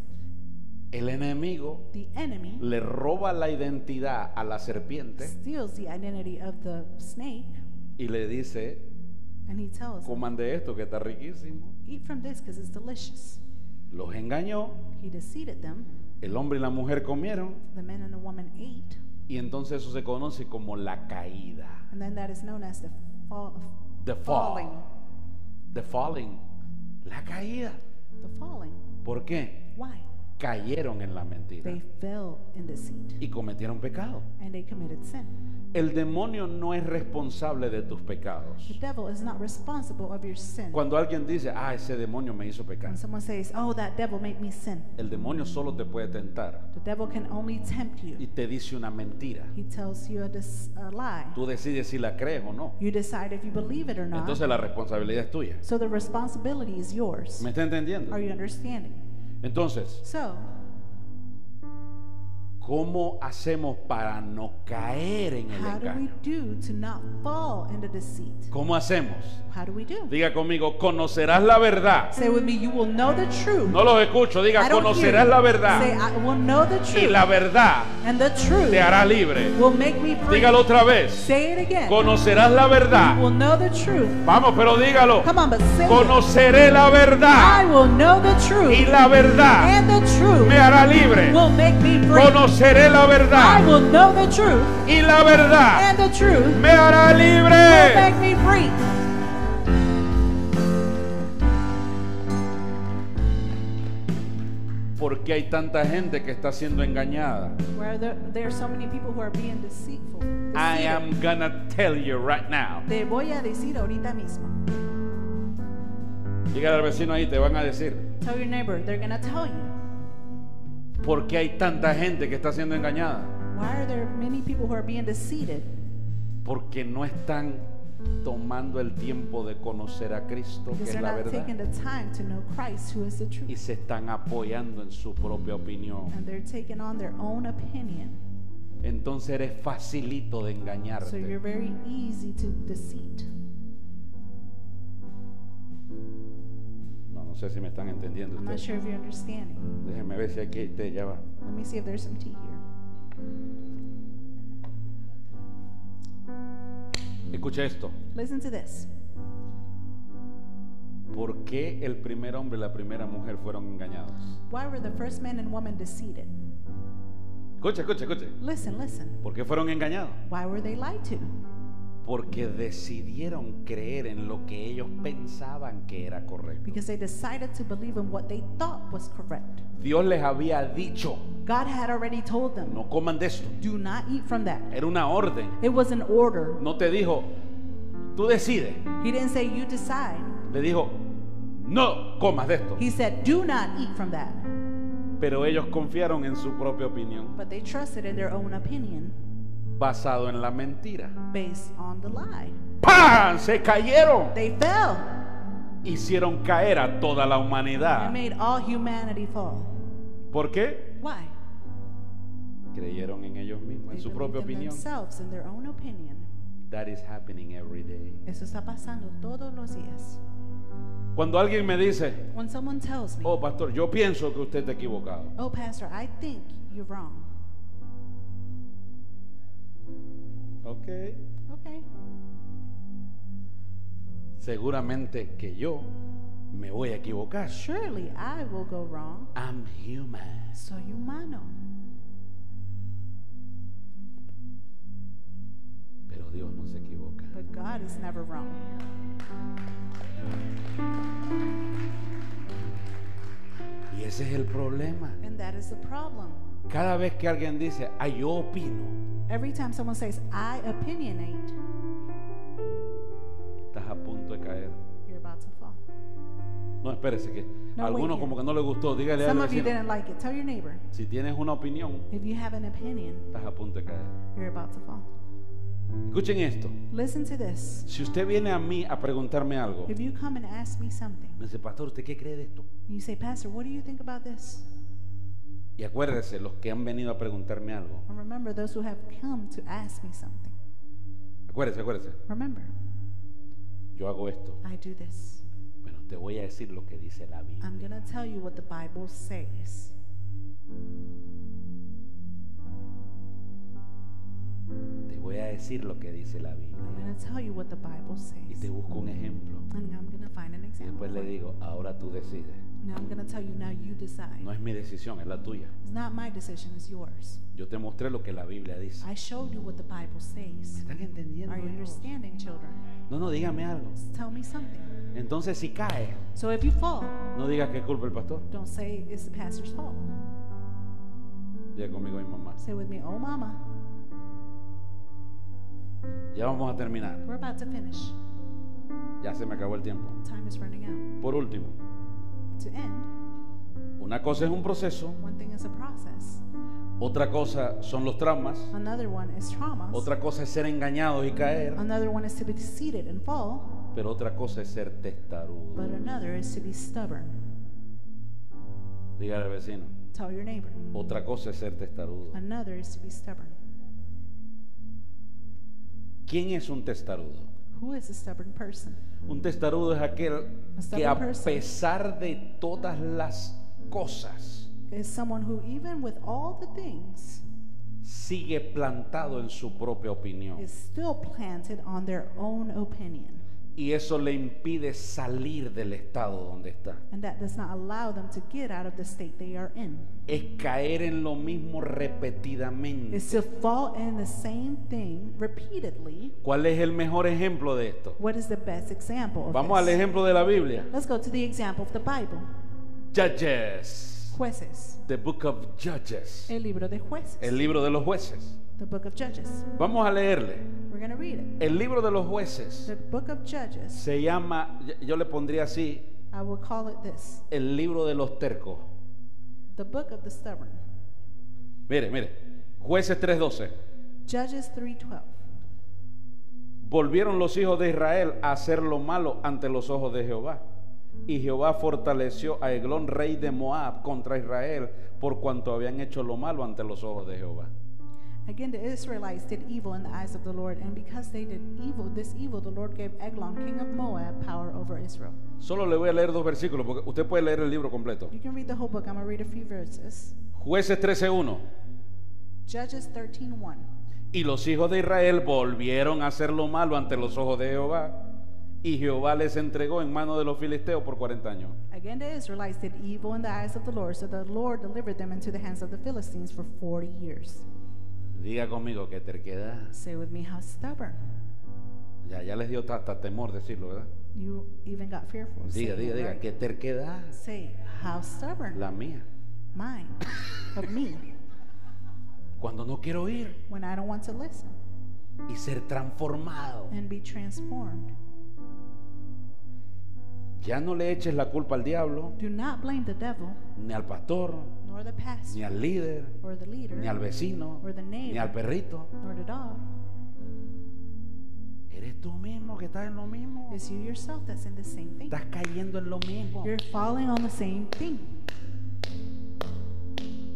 El enemigo The enemy le roba la identidad a la serpiente steals the identity of the snake y le dice, and he tells them, coman de esto que está riquísimo. eat from this because it's delicious. Los engañó, He deceived them. el hombre y la mujer comieron The man and the woman ate. y entonces eso se conoce como la caída. And then that is known as the The fall. falling. The falling. La caída. The falling. ¿Por qué? Why? Cayeron en la mentira They fell in deceit y cometieron pecado. and they committed sin. El demonio no es responsable de tus The pecados. devil is not responsible of your sin. Cuando alguien dice, ese demonio me hizo pecar, When someone says, oh, that devil made me sin, el demonio solo te puede tentar the devil can only tempt y you. te dice una mentira. He tells you a lie. Tú decides si la crees o no. You decide if you believe it or not. Entonces la responsabilidad es tuya. So the responsibility is yours. ¿Me está entendiendo? Are you understanding? Entonces, So, ¿Cómo hacemos para no caer en el How do we engaño? do to not fall into deceit? ¿Cómo hacemos? How do we do? Diga conmigo, conocerás la verdad. Say with me, you will know the truth. No los escucho, I diga, don't hear conocerás you. la Say, verdad. I will know the Y truth. la verdad And the truth te hará libre. will make me free. Dígalo otra vez. Say it again. Conocerás la You verdad. will know the truth. Vamos, pero dígalo. Come on, but say it. Conoceré la I verdad. will know the truth. Y la verdad And the truth me hará libre. will make me free. Conoceré la I verdad. will know the truth. Y la verdad And the truth me hará will libre. make me free. ¿Por qué hay tanta gente que está siendo engañada? Where there are so many people who are being deceitful. I deceived. am gonna tell you right now. Te voy a decir ahorita mismo. Dígale al vecino ahí, te van a decir. Tell your neighbor, they're gonna tell you. ¿Por qué hay tanta gente que está siendo engañada? Why are there many people who are being deceived? Porque no están tomando el tiempo de conocer a Cristo, que Because es they're la not verdad, taking the time to know Christ, who is the y truth. se están apoyando en su propia opinión. And they're taking on their own opinion. Entonces eres facilito de So you're engañarte. very easy to deceit. No sé si me están entendiendo I'm not ustedes. sure if you're understanding. Déjenme ver si hay que té, ya va. Let me see if there's some tea here. Escucha esto. Listen to this. ¿Por qué el primer hombre y la primera mujer fueron engañados? Why were the first man and woman deceived? Escuche. Listen, listen. ¿Por qué fueron engañados? Why were they lied to? Porque decidieron creer en lo que ellos pensaban que era correcto. Because they decided to believe in what they thought was correct. Dios les había dicho, God had already told them, no coman de esto. do not eat from that. Era una orden. It was an order. No te dijo, tú decides. He didn't say you decide. Le dijo, no comas de esto. He said do not eat from that. Pero ellos confiaron en su propia opinión, But they trusted in their own opinion basado en la mentira. based on the lie. ¡Pam! Se cayeron. They fell Hicieron caer a toda la humanidad. and made all humanity fall. ¿Por qué? Why? Creyeron en ellos mismos, en They su propia believed in opinión. themselves, in their own opinion. That is happening every day. Eso está pasando todos los días. Cuando alguien me dice, When someone tells me, oh pastor, yo pienso que usted está equivocado. oh pastor, I think you're wrong. Ok. Okay. Seguramente que yo me voy a equivocar. Surely I will go wrong. I'm human. Soy humano. Pero Dios no se equivoca. But God is never wrong. Y ese es el problema. And that is the problem. Cada vez que alguien dice, ay, yo opino, Every time someone says, I opinionate, estás a punto de caer. you're about to fall. No, espérese que No, a algunos wait como que no le gustó. Dígale Some al of you vecino, didn't like it. Tell your neighbor, si tienes una opinión, if you have an opinion, estás a punto de caer. you're about to fall. Escuchen esto. Listen to this. Si usted viene a mí a preguntarme algo, If you come and ask me something, me dice, pastor, ¿usted qué cree de esto? and you say, Pastor, what do you think about this? Y acuérdese, los que han venido a preguntarme algo, And remember those who have come to ask me something. acuérdese, Remember, yo hago esto. I do this. Bueno, te voy a decir lo que dice la Biblia. I'm going to tell you what the Bible says. Te voy a decir lo que dice la Biblia. I'm going to tell you what the Bible Y says. te busco un ejemplo. And I'm going to find an Y example. después le for you. digo, ahora tú decides. Now I'm going to tell you, now you decide. No es mi decisión, es la tuya. It's not my decision, it's yours. Yo te mostré lo que la Biblia dice. I showed you what the Bible ¿Me says. están entendiendo? Are you hijos? understanding, children? No, dígame algo. Tell me something. Entonces, si cae, So if you fall, no digas que es culpa del pastor. don't say it's the pastor's fault. Diga conmigo, mi mamá. Say with me, oh mama, Ya vamos a terminar. we're about to finish. Ya se me acabó el tiempo. Time is running out. Por último, To end, una cosa es un proceso, one thing is a process. otra cosa son los traumas, Another one is traumas. otra cosa es ser engañados y caer, Another one is to be deceived and fall. pero otra cosa es ser testarudo. But another is to be stubborn. Dígale al vecino, Tell your neighbor. Otra cosa es ser testarudo. Another is to be stubborn. ¿Quién es un testarudo? Who is a stubborn person? Un testarudo es aquel que a pesar de todas las cosas Is someone who, even with all the things, sigue plantado en su propia opinión. is still planted on their own opinion. Y eso le impide salir del estado donde está. And that does not allow them to get out of the state they are in. Es caer en lo mismo repetidamente. Is to fall in the same thing repeatedly. ¿Cuál es el mejor ejemplo de esto? What is the best example of Vamos al this? ejemplo de la Biblia. Let's go to the example of the Bible. Judges. Jueces. The book of Judges. El libro de jueces. El libro de los jueces. The book of Judges. Vamos a leerle. We're going to read it. El libro de los jueces The book of Judges, se llama, yo le pondría así, I will call it this. el libro de los tercos. The book of the stubborn. Mire, mire. Jueces 3:12. Judges 3:12. Volvieron los hijos de Israel a hacer lo malo ante los ojos de Jehová. Y Jehová fortaleció a Eglón, rey de Moab, contra Israel, por cuanto habían hecho lo malo ante los ojos de Jehová. Again, the Israelites did evil in the eyes of the Lord, and because they did this evil, the Lord gave Eglon, king of Moab, power over Israel. Solo le voy a leer 2 versículos, porque usted puede leer el libro completo. You can read the whole book. I'm going to read a few verses. Jueces 13:1. Judges 13:1. Y los hijos de Israel volvieron a hacer lo malo ante los ojos de Jehová, y Jehová les entregó en mano de los filisteos por 40 años. Again, the Israelites did evil in the eyes of the Lord, so the Lord delivered them into the hands of the Philistines for 40 years. Diga conmigo, qué terquedad. Say with me, how stubborn. Ya les dio hasta temor decirlo, ¿verdad? You even got fearful. Diga, saying it, diga, right? qué terquedad. Say, how stubborn. La mía. Mine. Of me. Cuando no quiero oír When I don't want to listen y ser transformado. and be transformed. Ya no le eches la culpa al diablo, Do not blame the devil, ni al pastor, nor the pastor, ni al líder, or the leader, ni al vecino, or the ni al neighbor, perrito. nor the dog. Eres tú mismo que estás en lo mismo. It's you yourself that's in the same thing. Estás cayendo en lo mismo. You're falling on the same thing,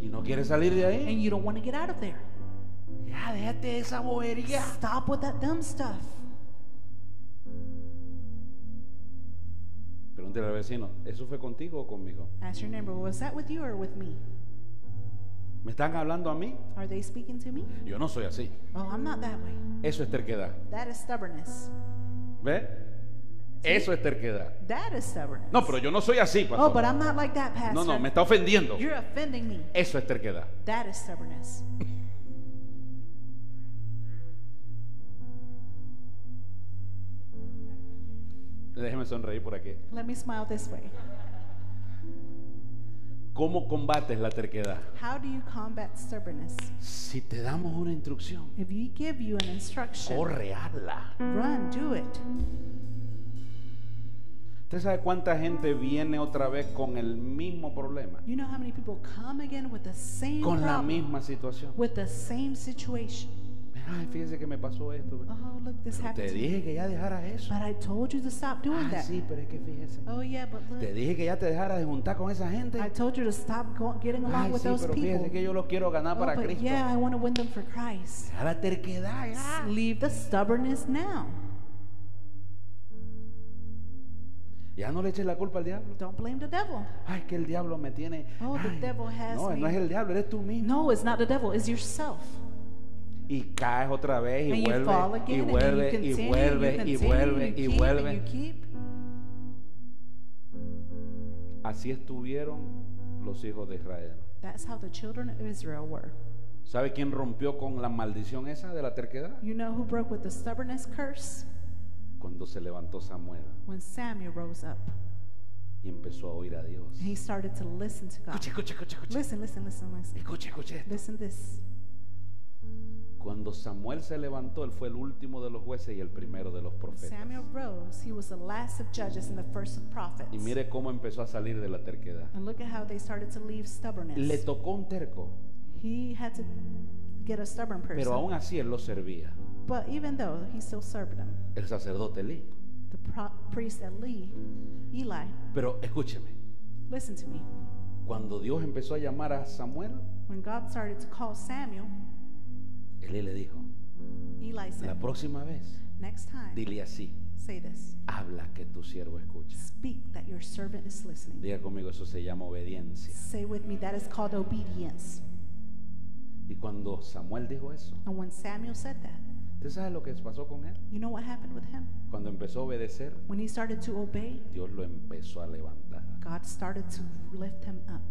Y no quieres salir de ahí. and you don't want to get out of there. Ya, déjate de esa bobería. Stop with that dumb stuff. Pregúntale al vecino, ¿eso fue contigo o conmigo? Ask your neighbor, was that with you or with me? ¿Me están hablando a mí? Are they speaking to me? Yo no soy así. Oh, I'm not that way. Eso es terquedad. That is stubbornness. ¿Ve? Eso es terquedad. That is stubbornness. No, pero yo no soy así, Oh, but pastor. I'm not like that, pastor. No, no, me está ofendiendo. You're offending me. Eso es terquedad. That is stubbornness. Déjeme sonreír por aquí. Let me smile this way. ¿Cómo combates la terquedad? How do you combat stubbornness? Si te damos una instrucción, If you give you an instruction, corre, hazla. run, do it. ¿Usted sabe cuánta gente viene otra vez con el mismo problema? You know how many people come again with the same Con la problem, misma situación. with the same situation? Ay, fíjese que me pasó esto. Oh, look, this Pero te happened to me. dije que ya dejaras eso. But I told you to stop doing Ah, that. sí, pero es que fíjese. Oh, yeah, but look, Te dije que ya te dejaras de juntar con esa gente. I told you to stop getting along Ay, with sí, those pero people. fíjese que yo los quiero ganar Oh, para but Cristo. yeah, I want to win them for Christ. Deja la terquedad ya. Leave the stubbornness now. Ya no le eches la culpa al diablo. Don't blame the devil. Ay, que el diablo me tiene. Oh, the Ay, devil has no, me. no es el diablo, eres tú mismo. No, it's not the devil, it's yourself. Y caes otra vez y And you fall vuelve y again, and vuelve you y continue, vuelve you y continue, vuelve you y keep, and vuelve. you keep. Así estuvieron los hijos de Israel. That's how the children of Israel were. ¿Sabe quién rompió con la maldición esa de la terquedad? You know who broke with the stubbornness curse? Cuando se levantó Samuel When Samuel rose up y empezó a oír a Dios. and he started to listen to God. Escuche, escuche, escuche, escuche. Listen, listen, listen, listen. Escuche, escuche esto. Listen this. Cuando Samuel se levantó, él fue el último de los jueces y el primero de los profetas. Samuel rose, he was the last of judges and the first of prophets. Y mire cómo empezó a salir de la terquedad. And look at how they started to leave stubbornness. Le tocó un terco, He had to get a stubborn person. pero aún así él lo servía. But even though he still served them, El sacerdote Elí. the priest Eli, Pero escúcheme, listen to me. Cuando Dios empezó a llamar a Samuel, When God started to call Samuel, Eli le dijo, Eli la said, próxima vez, next time, dile así, say this. habla que tu siervo escucha. Speak that your servant is listening. Diga conmigo, eso se llama obediencia. Say with me, that is called obedience. Y cuando Samuel dijo eso, And when Samuel said that, ¿usted sabe lo que pasó con él? you know what happened with him? Cuando empezó a obedecer, When he started to obey, Dios lo empezó a levantar. God started to lift him up.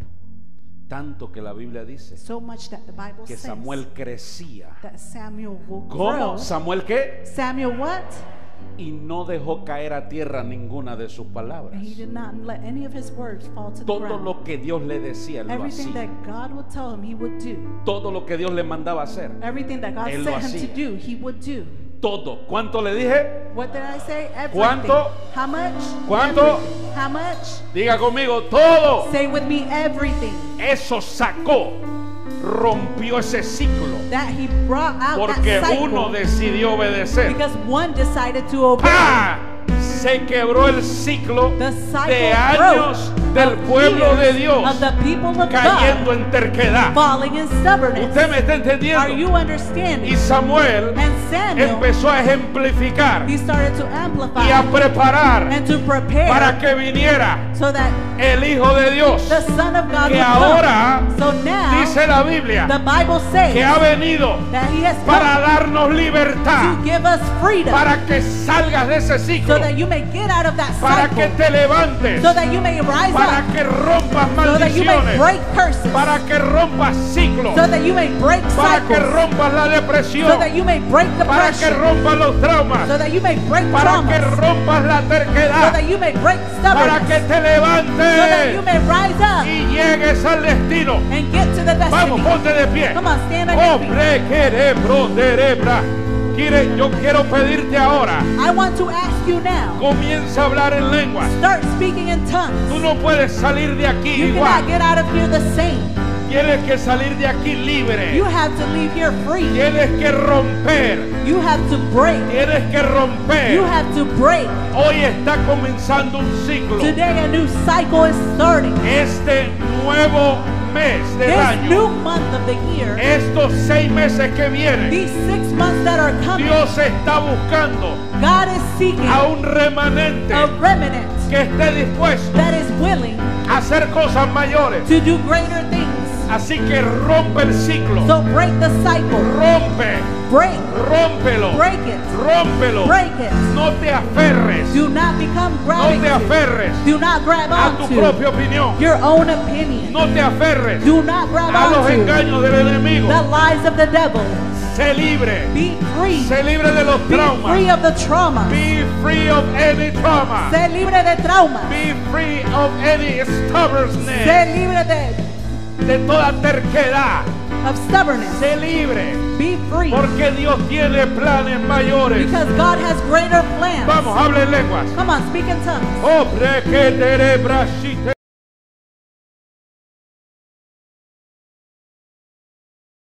Tanto que la Biblia dice So much that the Bible que says Samuel crecía. that Samuel will ¿Cómo? grow. ¿Samuel qué? Samuel what? Y no dejó caer a tierra ninguna de sus palabras. And he did not let any of his words fall to the Todo ground. lo que Dios le decía, él lo Everything hacía. that God would tell him, he would do. Todo lo que Dios le mandaba hacer, Everything that God Él lo sent him hacía. to do, he would do. todo. ¿Cuánto le dije? What did I say? Everything. ¿Cuánto? How much? ¿Cuánto? Everything. How much? Diga conmigo, todo. Say with me, everything. Eso sacó, rompió ese ciclo, That he brought out porque that cycle. uno decidió obedecer. Because one decided to obey. ¡Ah! Se quebró el ciclo The cycle de años del of pueblo de years Dios of the people of cayendo God en terquedad. falling in stubbornness. ¿Usted me está Are entendiendo? you understanding? Y Samuel And Samuel, empezó a ejemplificar he started to y a amplify preparar and to prepare para que viniera so that el Hijo de Dios, the Son of God que would ahora come. So now dice la Biblia, the Bible says que ha venido that he has para come darnos libertad, to give us freedom para que salgas de ese ciclo, so that you may get out of that para que cycle, te levantes, so that you may rise para up, que rompas so that you may maldiciones, break curses, para que rompas ciclos, so that you may break para que cycles, rompas la so depresión, that you may break para que depression, rompas los traumas, so that you may break para que traumas, rompas la so terquedad, that you may break para que stubbornness, te so that you levantes may rise up y llegues al destino. and get to the Vamos, destiny. ponte de pie. Come on, stand on your feet. Hombre, cerebro, cerebra. Yo quiero pedirte ahora, I want to ask you now, comienza a hablar en lenguas. start speaking in tongues. Tú no puedes salir de aquí You igual. cannot get out of here the same. Tienes que salir de aquí libre. You have to leave here free. Tienes que romper. You have to break. Tienes que romper. You have to break. Hoy está comenzando un ciclo. Today a new cycle is starting. Este nuevo mes del This new año, month of the year, estos 6 meses que vienen, these 6 months that are coming, Dios está buscando God is seeking a un remanente a remnant que esté dispuesto that is willing a hacer cosas mayores. to do greater things. Así que rompe el ciclo. So break the cycle. Rompe, Break. rómpelo, Break it. rómpelo. Break it. No te aferres, Do not become no grabbing te to. aferres Do not grab a tu onto propia opinión. your own opinion. No te aferres Do not grab a los onto engaños del enemigo. the lies of the devil. Sé libre, Be free. sé libre de los Be free traumas. of the trauma. Be free of any trauma. Sé libre de trauma. Be free of any stubbornness. Sé libre De toda terquedad. of stubbornness. Sé libre, Be free. porque Dios tiene planes mayores. Because God has greater plans. Vamos, habla en lenguas. Come on, speak in tongues. Oh, brequetere brashite.